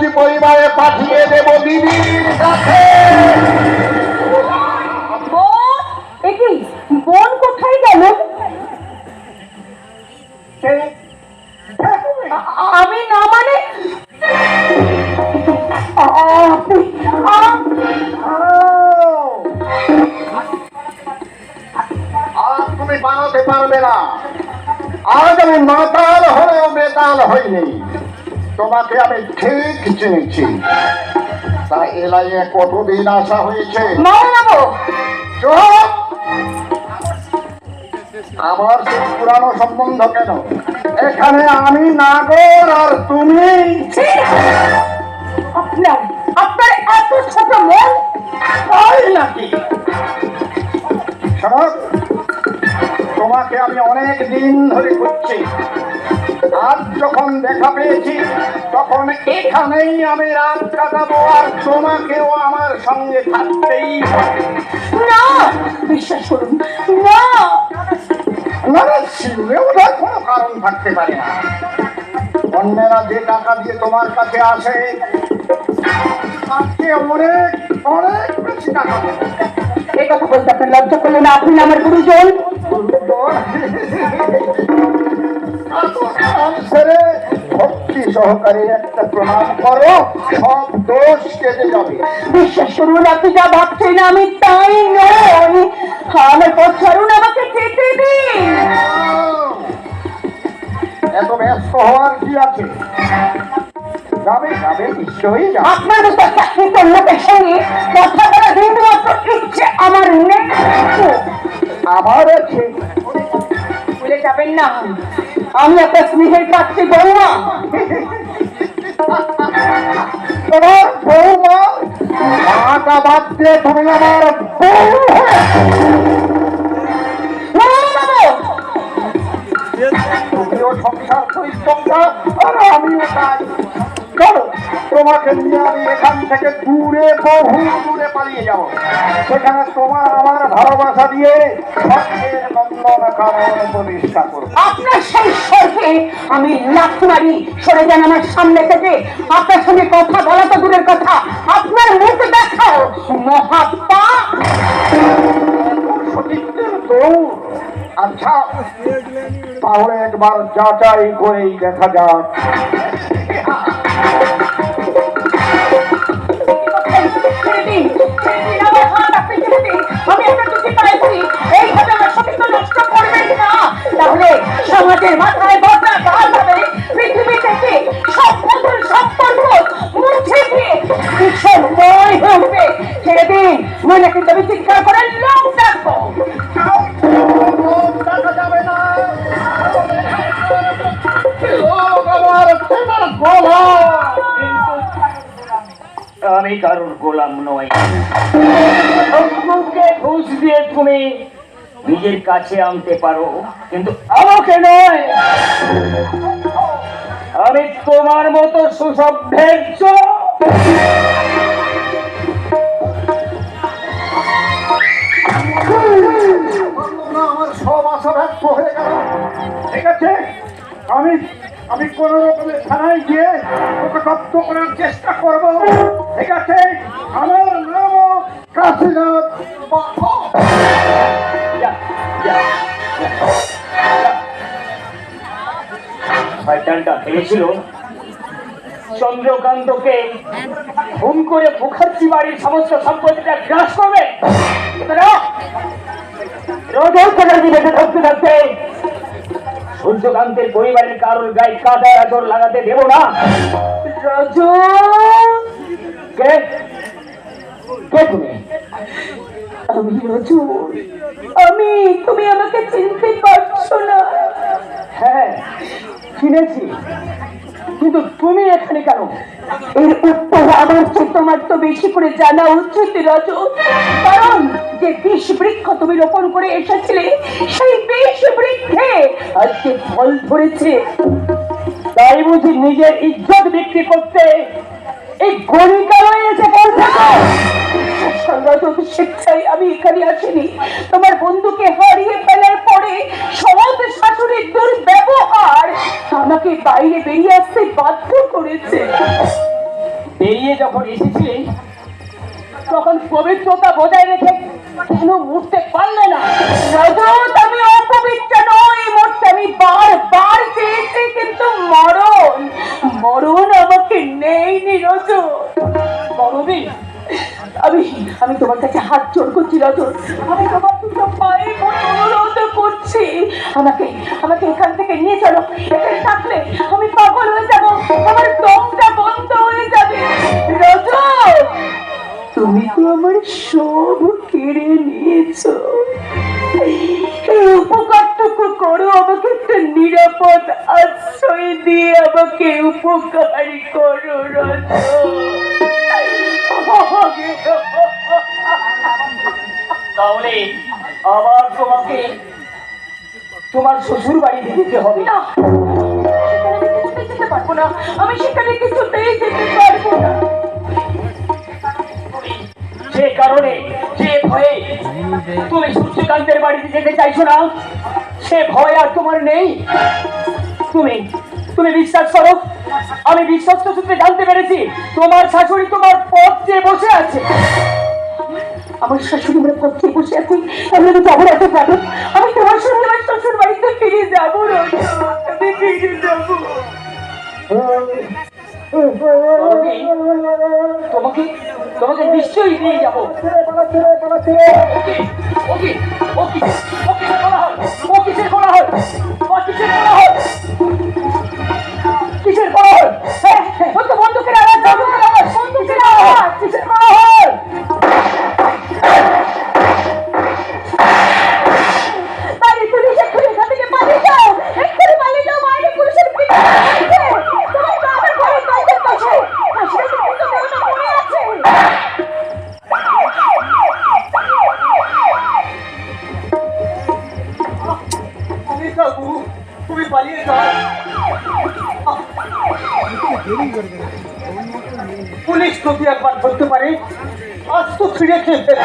রাজ্য পরিবারে পাঠিয়ে দেব দিদির কাছে। বোন কোথায় গেল? আমি না মানে আর তুমি বানাতে পারবে না। আজ আমি মাতাল হলেও বেতাল হইনি। তোমাকে আমি ঠিক চিনেছি। তা এলাইয়ে কতদিন আসা হয়েছে? চুপ! আমার সেই পুরানো সম্বন্ধ কেন? এখানে আমি নাগর আর তুমি। আপনার এত ছোট মন? তাই নাকি? শোনো, তোমাকে আমি অনেক দিন ধরে খুঁজছি। আজ যখন দেখা পেয়েছি তখন এখানেই আমি রাত কাটাবো, আর তোমাকেও আমার সঙ্গে থাকতেই হবে। না, বিশ্বাস করুন, না। না, শিউরে ওঠার কোনো কারণ থাকতে পারে না। অন্যেরা যে টাকা দিয়ে তোমার কাছে আসে তাকে অনেক অনেক বেশি টাকা দেবে। এই কথা বলতে আপনি লজ্জা করলেন না? আপনি আমার গুরুজন। ভক্তি সহকারে একটা প্রণাম করো, সব দোষ কেটে যাবে। বিশ্বাস করুন, আপনি যা ভাবছেন আমি তাই নই। আমার পথ ছাড়ুন, আমাকে যেতে দিন। এত ব্যস্ত হওয়ার কি আছে? যাবে যাবে, নিশ্চয়ই যাবে। আপনার মতো একটা লোকের সঙ্গে কথা বলা বিন্দুমাত্র ইচ্ছে আমার নেই। আমার আছে। ভুলে যাবেন না, আমি আপনার স্নেহের পাত্রী বৌমা। তোমার বৌমা? মাটা বাদ দিয়ে তুমি আমার বউ। তুমিও সংসার করিস সংসার, আর আমিও তাই। চলো, তোমাকে নিয়ে আমি এখান থেকে দূরে, বহু দূরে পালিয়ে যাব। সেখানে তোমার আমার ভালোবাসা দিয়ে স্বর্গের নন্দন কানন প্রতিষ্ঠা করবো। আপনার সেই স্বর্গে আমি লাথ মারি। সরে যান আমার সামনে থেকে। আপনার সঙ্গে কথা বলা তো দূরের কথা, আপনার মুখ দেখাও মহাপা। সতীত্বের দৌড়। আচ্ছা, তাহলে একবার যাচাই করেই দেখা যাক। তাহলে সমাজের মাথায় বদলা কাল হবে। পৃথিবী থেকে সব বন্ধুর সম্পর্ক মুছে দিয়ে বিষময় হয়ে উঠবে। ছেড়ে দিন, মনে কিন্তু আমি চিৎকার করে লোক ডাকবো। যাবে না, আমি কারোর গোলাম নই। ঘুষ দিয়ে তুমি নিজের কাছে আনতে পারো, কিন্তু আমাকে নয়। আমি তোমার মতো সুসভ্যের আমার সব আশা ব্যর্থ হয়ে গেল। ঠিক আছে, আমি আমি কোন রকমের থানায় গিয়ে ওকে জব্দ করার চেষ্টা করব। ঠিক আছে, আমার নাম কাশীনাথ। শয়তানটা ভেবেছিল চন্দ্রকান্তকে খুন করে মুখার্জি বাড়ির সমস্ত সম্পত্তিটা গ্রাস করবে। বেঁচে থাকতে থাকতে সূর্যকান্তের পরিবারের কারোর গায়ে কাদার আচর লাগাতে দেব না। কে কে তুমি? আমি রজু। তুমি আমাকে চিনতে পারছো না? হ্যাঁ, চিনেছি, কিন্তু তুমি এখানে কেন? এর উত্তর আমার চেয়ে তোমার তো বেশি করে জানা উচিত রজু। কারণ যে বিষ বৃক্ষ তুমি রোপণ করে এসেছিলে, সেই বিষ বৃক্ষে আজকে ফল ধরেছে। তাই বুঝি নিজের ইজ্জত বিক্রি করতে এই গরিকালয়ে এসে পৌঁছানো? স্বেচ্ছায় আমি এখানে আসিনি। তোমার বন্ধুকে হারিয়ে ফেলার পরে সমাজ শাশুড়ির দুর্ব্যবহার আমাকে বাইরে বেরিয়ে আসতে বাধ্য করেছে। বেরিয়ে যখন এসেছিলে তখন পবিত্রতা বজায় রেখে কেন মরতে পারলে না? রজত, আমি অপবিত্র নই, মরতে আমি বারবার চেয়েছি, কিন্তু মরণ আমাকে নেইনি রজত। করবি? আমি তোমার কাছে হাত জোর করছি রজত, আমি তোমার দুটো পায়ে পড়ে অনুরোধ করছি, আমাকে এখান থেকে নিয়ে চলো। এখানে থাকলে আমি পাগল হয়ে যাব, আমার দমটা বন্ধ হয়ে যাবে। রজত, তুমি তো আমার সব কেড়ে নিয়েছো, এই উপকারটুকু করো, আমাকে একটা নিরাপদ আশ্রয় দিয়ে আমাকে উপকার করো রজত। তাহলে আবার তোমাকে তোমার শ্বশুর বাড়িতে যেতে হবে। না, সেখানে আমি কিছুতেই যেতে পারবো না, আমি সেখানে কিছুতেই যেতে পারবো না। যে কারণে, যে ভয়ে তুমি সূর্যকান্তের বাড়িতে যেতে চাইছো না, সে ভয় আর তোমার নেই। তুমি বিশ্বাস করো, আমি বিশ্বস্ত সূত্রে জানতে পেরেছি তোমার শাশুড়ি তোমার পথ চেয়ে বসে আছে। আমার শাশুড়ি আমার পক্ষে বসে আছি, আমি যাবো রাতে যাবো, আমি তোমার সঙ্গে আমার শ্বশুর বাড়িতে ফিরে যাবো রজত, আমি ফিরে যাবো। তোমাকে তোমাকে নিশ্চয়ই নিয়ে যাবো। ওকে ওকে ওকে বলা হয়, ও কিসের বলা হয়, ও কিসের বলা হয়, কিসের বলা হয়? ও তো বন্দুকের আওয়াজ, বন্দুকের আওয়াজ, বন্দুকের আওয়াজ, কিসের বলা হয়? বাইরে পুলিশ, এক্ষুনি এখান থেকে পালিয়ে যাও, এক্ষুনি পালিয়ে যাও, বাইরে পুলিশের পিছু আছে। তোমার তো আমার ঘরের দরজার পাশে, পাশে কিন্তু কেউ না পড়ে আছে। তুমি পালিয়ে যাও, পুলিশ যদি একবার ধরতে পারে আজ তো ফিরে খেয়ে ফেলে।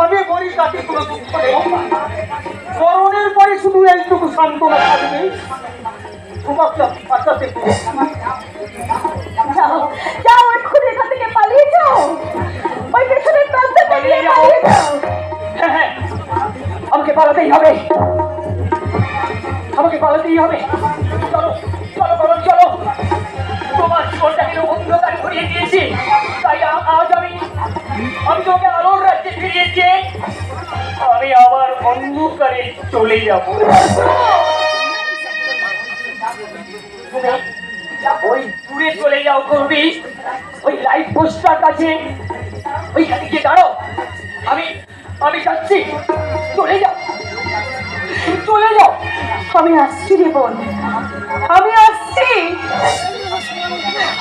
আমি মরি তাকে কোনো দুঃখ নেই, মরণের পরে শুধু এইটুকু সান্ত্বনা থাকবে, তোমাকে বাঁচাতে পেরে। যাও, যাও, এক্ষুনি এখান থেকে পালিয়ে যাও, ওই পেছনের দরজা থেকে পালিয়ে যাও। হ্যাঁ হ্যাঁ, আমাকে পালাতেই হবে, আমাকে পালাতেই হবে। চলো চলো বরং চলো, তোমার জীবনটাকে অন্ধকার ঘুরিয়ে দিয়েছি, তাই আজ আমি তোমাকে আলোর রাজ্যে ফিরিয়েছি, আমি আবার অন্ধকারে চলে যাব। তুমি ওই দূরে চলে যাও করবি, ওই লাইট পোস্টার কাছে ওইখানে গিয়ে দাঁড়াও, আমি যাচ্ছি, চলে যাও, তুমি চলে যাও। আমি আসছি রে বোন, আমি আসছি,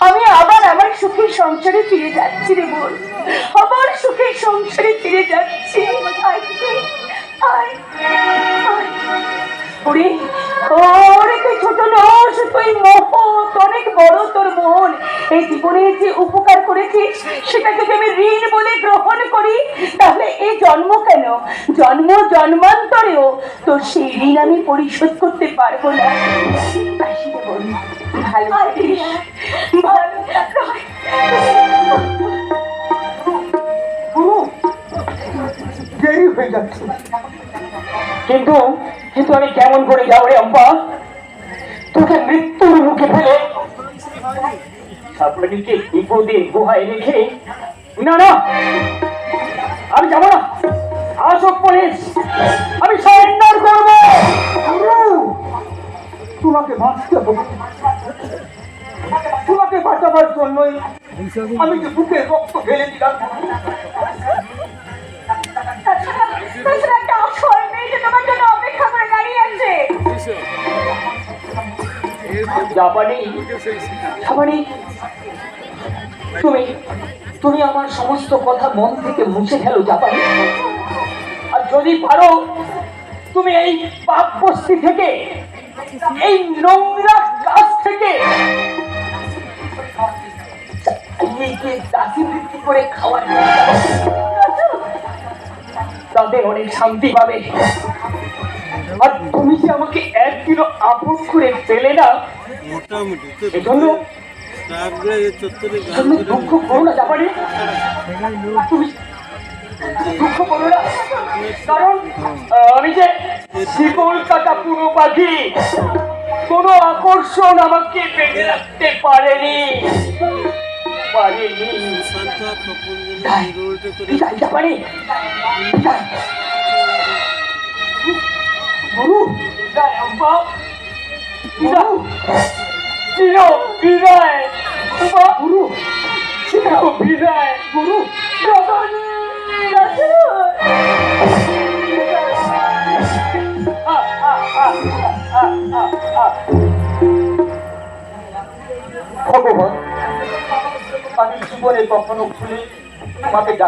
আমি আবার আমার সুখের সংসারে ফিরে যাচ্ছি রে বোন, আবার সুখের সংসারে ফিরে যাচ্ছি। আয়, আয়, আয়। ওরে ওরে, তুই ছোট নস, তুই মহৎ, অনেক বড় তোর মন। এই জীবনে যে উপকার করেছিস সেটা যদি আমি ঋণ বলে গ্রহণ করি, তাহলে এই জন্ম কেন, জন্মান্তরেও তোর সেই ঋণ আমি পরিশোধ করতে পারবো না। আসি রে বোন, ভালো থাকিস, ভালো থাকিস। গুরু, দেরি হয়ে যাচ্ছে। কিন্তু কিন্তু আমি কেমন করে যাবো রে অম্পা, তোকে মৃত্যুর মুখে ফেলে, সাপড়িকে বিপদে গুহায় রেখে? না না, আমি যাবো না। আসক পুলিশ, আমি সারেন্ডার করবো। গুরু, তোমাকে বাঁচতে হবে, তোমাকে বাঁচাবার জন্যই আমি যে বুকে রক্ত ঢেলে দিলাম। তাছাড়া একটা অসহায় মেয়ে যে তোমার জন্য অপেক্ষা করে দাঁড়িয়ে আছে। জাপানি জাপানি, তুমি আমার সমস্ত কথা মন থেকে মুছে ফেলো জাপানি, আর যদি পারো তুমি এই পাপ বস্তি থেকে, এই নোংরা কাজ থেকে দাসী বৃত্তি করে খাওয়ার তাদের অনেক শান্তি পাবে। আর তুমি যে আমাকে একদিনও আপন করে পেলে না, তুমি দুঃখ করো না জাপানি, তুমি দুঃখ করো না, কারণ আমি যে শিকল কাটা পুরো পাখি, কোনো আকর্ষণ আমাকে বেঁধে রাখতে পারেনি। বিদায় জাপানি, বিদায়। গুরু বিদায় আম্মা, বিদায় চির বিদায় আম্মা, গুরু চির বিদায় গুরু। ভগবান, আমি জীবনে কখনো ভুলে তোমাকে ডাকি